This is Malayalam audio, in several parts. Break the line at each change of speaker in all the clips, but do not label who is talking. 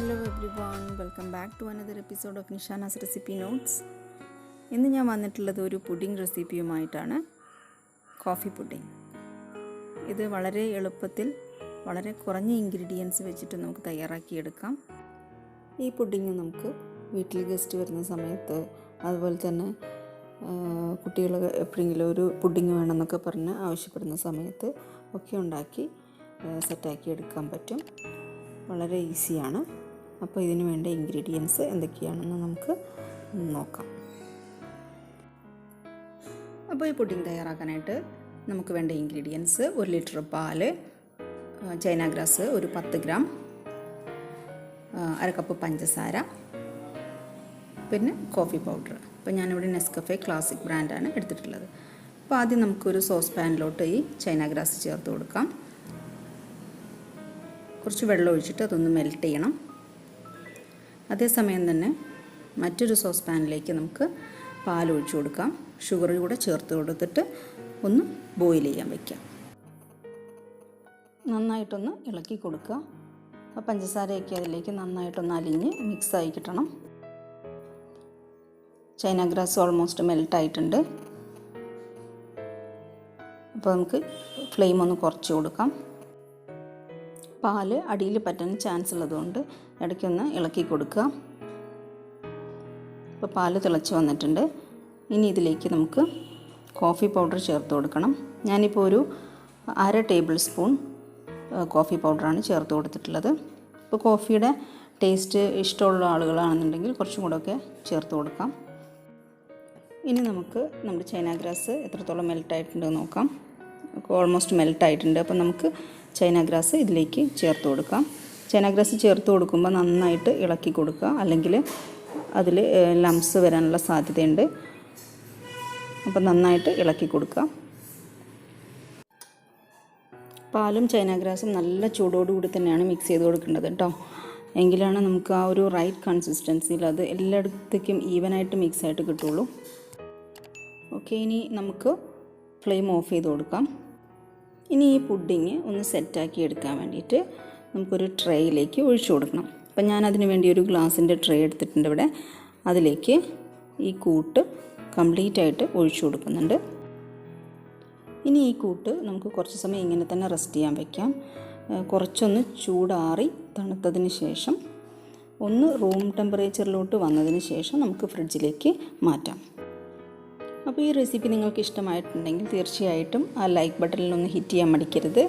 Hello everyone, welcome back to another episode of NISHANA'S recipe notes. ഇന്ന് ഞാൻ വന്നിട്ടുള്ളത് ഒരു പുഡിംഗ് റെസിപ്പിയുമായിട്ടാണ്. Coffee pudding. ഇത് വളരെ എളുപ്പത്തിൽ വളരെ കുറഞ്ഞ ഇൻഗ്രീഡിയൻസ് വെച്ചിട്ട് നമുക്ക് തയ്യാറാക്കിയെടുക്കാം. ഈ പുഡിംഗ് നമുക്ക് വീട്ടിൽ ഗസ്റ്റ് വരുന്ന സമയത്ത്, അതുപോലെ തന്നെ കുട്ടികൾ എപ്പോഴെങ്കിലും ഒരു പുഡിംഗ് വേണമെന്നൊക്കെ പറഞ്ഞ് ആവശ്യപ്പെടുന്ന സമയത്ത് ഒക്കെ ഉണ്ടാക്കി സെറ്റാക്കി എടുക്കാൻ പറ്റും. വളരെ ഈസിയാണ്. അപ്പോൾ ഇതിന് വേണ്ട ഇൻഗ്രീഡിയൻസ് എന്തൊക്കെയാണെന്ന് നമുക്ക് നോക്കാം. അപ്പോൾ ഈ പുഡിംഗ് തയ്യാറാക്കാനായിട്ട് നമുക്ക് വേണ്ട ഇൻഗ്രീഡിയൻസ് 1 ലിറ്റർ പാല്, ചൈന ഗ്രാസ് ഒരു 10 ഗ്രാം, 1/2 കപ്പ് പഞ്ചസാര, പിന്നെ കോഫി പൗഡർ. അപ്പോൾ ഞാനിവിടെ നെസ്കഫെ ക്ലാസിക് ബ്രാൻഡാണ് എടുത്തിട്ടുള്ളത്. അപ്പോൾ ആദ്യം നമുക്കൊരു സോസ് പാനിലോട്ട് ഈ ചൈന ഗ്രാസ് ചേർത്ത് കൊടുക്കാം. കുറച്ച് വെള്ളം ഒഴിച്ചിട്ട് അതൊന്ന് മെൽറ്റ് ചെയ്യണം. അതേസമയം തന്നെ മറ്റൊരു സോസ് പാനിലേക്ക് നമുക്ക് പാൽ ഒഴിച്ചു കൊടുക്കാം. ഷുഗർ കൂടെ ചേർത്ത് കൊടുത്തിട്ട് ഒന്ന് ബോയിൽ ചെയ്യാൻ വയ്ക്കാം. നന്നായിട്ടൊന്ന് ഇളക്കി കൊടുക്കുക. ആ പഞ്ചസാരയൊക്കെ അതിലേക്ക് നന്നായിട്ടൊന്ന് അലിഞ്ഞ് മിക്സായി കിട്ടണം. ചൈന ഗ്രാസ് ഓൾമോസ്റ്റ് മെൽട്ടായിട്ടുണ്ട്. അപ്പോൾ നമുക്ക് ഫ്ലെയിം ഒന്ന് കുറച്ച് കൊടുക്കാം. പാല് അടിയിൽ പറ്റാൻ ചാൻസ് ഉള്ളതുകൊണ്ട് ഇടയ്ക്കൊന്ന് ഇളക്കി കൊടുക്കുക. ഇപ്പോൾ പാല് തിളച്ച് വന്നിട്ടുണ്ട്. ഇനി ഇതിലേക്ക് നമുക്ക് കോഫി പൗഡർ ചേർത്ത് കൊടുക്കണം. ഞാനിപ്പോൾ ഒരു 1/2 ടേബിൾ സ്പൂൺ കോഫി പൗഡറാണ് ചേർത്ത് കൊടുത്തിട്ടുള്ളത്. ഇപ്പോൾ കോഫിയുടെ ടേസ്റ്റ് ഇഷ്ടമുള്ള ആളുകളാണെന്നുണ്ടെങ്കിൽ കുറച്ചും കൂടെയൊക്കെ ചേർത്ത് കൊടുക്കാം. ഇനി നമുക്ക് നമ്മുടെ ചൈന ഗ്രാസ് എത്രത്തോളം മെൽട്ടായിട്ടുണ്ടെന്ന് നോക്കാം. ഓൾമോസ്റ്റ് മെൽട്ടായിട്ടുണ്ട്. അപ്പോൾ നമുക്ക് ചൈന ഗ്രാസ് ഇതിലേക്ക് ചേർത്ത് കൊടുക്കാം. ചൈന ഗ്രാസ് ചേർത്ത് കൊടുക്കുമ്പോൾ നന്നായിട്ട് ഇളക്കി കൊടുക്കുക, അല്ലെങ്കിൽ അതിൽ ലംസ് വരാനുള്ള സാധ്യതയുണ്ട്. അപ്പോൾ നന്നായിട്ട് ഇളക്കി കൊടുക്കുക. പാലും ചൈന ഗ്രാസും നല്ല ചൂടോടുകൂടി തന്നെയാണ് മിക്സ് ചെയ്ത് കൊടുക്കേണ്ടത് കേട്ടോ. എങ്കിലാണ് നമുക്ക് ആ ഒരു റൈറ്റ് കൺസിസ്റ്റൻസിയിൽ അത് എല്ലായിടത്തേക്കും ഈവനായിട്ട് മിക്സായിട്ട് കിട്ടുള്ളൂ. ഓക്കെ, ഇനി നമുക്ക് ഫ്ലെയിം ഓഫ് ചെയ്ത് കൊടുക്കാം. ഇനി ഈ പുഡിങ് ഒന്ന് സെറ്റാക്കി എടുക്കാൻ വേണ്ടിയിട്ട് നമുക്കൊരു ട്രേയിലേക്ക് ഒഴിച്ചു കൊടുക്കണം. അപ്പം ഞാനതിന് വേണ്ടി ഒരു ഗ്ലാസിൻ്റെ ട്രേ എടുത്തിട്ടുണ്ട് ഇവിടെ. അതിലേക്ക് ഈ കൂട്ട് കംപ്ലീറ്റ് ആയിട്ട് ഒഴിച്ചു കൊടുക്കുന്നുണ്ട്. ഇനി ഈ കൂട്ട് നമുക്ക് കുറച്ച് സമയം ഇങ്ങനെ തന്നെ റെസ്റ്റ് ചെയ്യാൻ വയ്ക്കാം. കുറച്ചൊന്ന് ചൂടാറി തണുത്തതിന് ശേഷം ഒന്ന് റൂം ടെമ്പറേച്ചറിലോട്ട് വന്നതിന് ശേഷം നമുക്ക് ഫ്രിഡ്ജിലേക്ക് മാറ്റാം. അപ്പോൾ ഈ റെസിപ്പി നിങ്ങൾക്ക് ഇഷ്ടമായിട്ടുണ്ടെങ്കിൽ തീർച്ചയായിട്ടും ആ ലൈക്ക് ബട്ടണിലൊന്ന് ഹിറ്റ് ചെയ്യാൻ മടിക്കരുത്.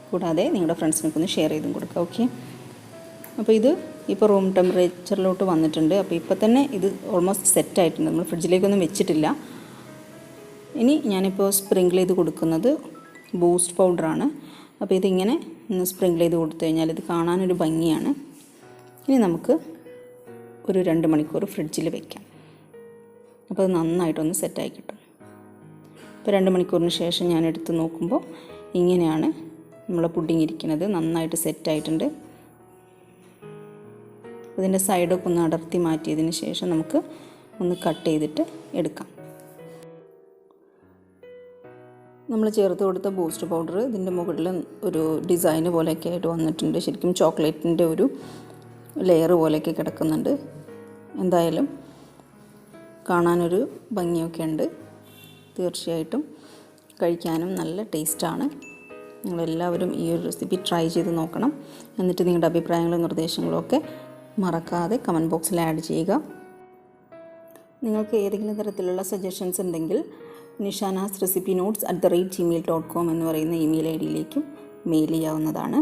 കൂടാതെ നിങ്ങളുടെ ഫ്രണ്ട്സിനൊക്കെ ഒന്ന് ഷെയർ ചെയ്തും കൊടുക്കുക. ഓക്കെ, അപ്പോൾ ഇത് ഇപ്പോൾ റൂം ടെമ്പറേച്ചറിലോട്ട് വന്നിട്ടുണ്ട്. അപ്പോൾ ഇപ്പോൾ തന്നെ ഇത് ഓൾമോസ്റ്റ് സെറ്റായിട്ടുണ്ട്. നമ്മൾ ഫ്രിഡ്ജിലേക്കൊന്നും വെച്ചിട്ടില്ല. ഇനി ഞാനിപ്പോൾ സ്പ്രിങ്കിൾ ചെയ്ത് കൊടുക്കുന്നത് ബൂസ്റ്റ് പൗഡറാണ്. അപ്പോൾ ഇതിങ്ങനെ ഒന്ന് സ്പ്രിങ്കിൾ ചെയ്ത് കൊടുത്തു കഴിഞ്ഞാൽ ഇത് കാണാനൊരു ഭംഗിയാണ്. ഇനി നമുക്ക് ഒരു 2 മണിക്കൂർ ഫ്രിഡ്ജിൽ വയ്ക്കാം. അപ്പോൾ അത് നന്നായിട്ടൊന്ന് സെറ്റായി കിട്ടും. ഇപ്പോൾ 2 മണിക്കൂറിന് ശേഷം ഞാൻ എടുത്ത് നോക്കുമ്പോൾ ഇങ്ങനെയാണ് നമ്മളെ പുഡിങ് ഇരിക്കുന്നത്. നന്നായിട്ട് സെറ്റായിട്ടുണ്ട്. അതിൻ്റെ സൈഡൊക്കെ ഒന്ന് അടർത്തി മാറ്റിയതിന് ശേഷം നമുക്ക് ഒന്ന് കട്ട് ചെയ്തിട്ട് എടുക്കാം. നമ്മൾ ചേർത്ത് കൊടുത്ത ബൂസ്റ്റ് പൗഡർ ഇതിൻ്റെ മുകളിൽ ഒരു ഡിസൈന് പോലെയൊക്കെ ആയിട്ട് വന്നിട്ടുണ്ട്. ശരിക്കും ചോക്ലേറ്റിൻ്റെ ഒരു ലെയർ പോലെയൊക്കെ കിടക്കുന്നുണ്ട്. എന്തായാലും കാണാനൊരു ഭംഗിയൊക്കെ ഉണ്ട്. തീർച്ചയായിട്ടും കഴിക്കാനും നല്ല ടേസ്റ്റാണ്. നിങ്ങളെല്ലാവരും ഈ ഒരു റെസിപ്പി ട്രൈ ചെയ്ത് നോക്കണം. എന്നിട്ട് നിങ്ങളുടെ അഭിപ്രായങ്ങളും നിർദ്ദേശങ്ങളും ഒക്കെ മറക്കാതെ കമൻറ്റ് ബോക്സിൽ ആഡ് ചെയ്യുക. നിങ്ങൾക്ക് ഏതെങ്കിലും തരത്തിലുള്ള സജഷൻസ് ഉണ്ടെങ്കിൽ നിഷാനാസ് റെസിപ്പി നോട്ട്സ് @gmail.com എന്ന് പറയുന്ന ഇമെയിൽ ഐഡിയിലേക്കും മെയിൽ ചെയ്യാവുന്നതാണ്.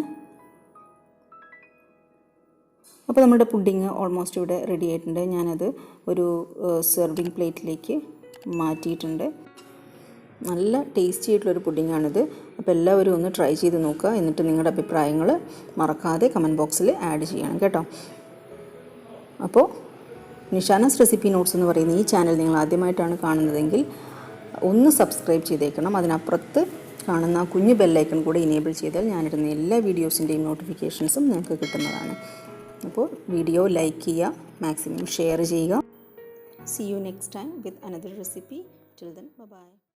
അപ്പോൾ നമ്മുടെ പുഡിങ് ഓൾമോസ്റ്റ് ഇവിടെ റെഡി ആയിട്ടുണ്ട്. ഞാനത് ഒരു സെർവിങ് പ്ലേറ്റിലേക്ക് മാറ്റിയിട്ടുണ്ട്. നല്ല ടേസ്റ്റി ആയിട്ടുള്ളൊരു പുഡിങ്ങാണിത്. അപ്പോൾ എല്ലാവരും ഒന്ന് ട്രൈ ചെയ്ത് നോക്കുക. എന്നിട്ട് നിങ്ങളുടെ അഭിപ്രായങ്ങൾ മറക്കാതെ കമൻറ്റ് ബോക്സിൽ ആഡ് ചെയ്യണം കേട്ടോ. അപ്പോൾ നിഷാനാസ് റെസിപ്പി നോട്ട്സ് എന്ന് പറയുന്ന ഈ ചാനൽ നിങ്ങൾ ആദ്യമായിട്ടാണ് കാണുന്നതെങ്കിൽ ഒന്ന് സബ്സ്ക്രൈബ് ചെയ്തേക്കണം. അതിനപ്പുറത്ത് കാണുന്ന ആ കുഞ്ഞു ബെല്ലൈക്കൺ കൂടെ ഇനേബിൾ ചെയ്താൽ ഞാനിടുന്ന എല്ലാ വീഡിയോസിൻ്റെയും നോട്ടിഫിക്കേഷൻസും നിങ്ങൾക്ക് കിട്ടുന്നതാണ്. അപ്പോൾ വീഡിയോ ലൈക്ക് ചെയ്യുക, മാക്സിമം ഷെയർ ചെയ്യുക. See you next time with another recipe. Till then, bye bye.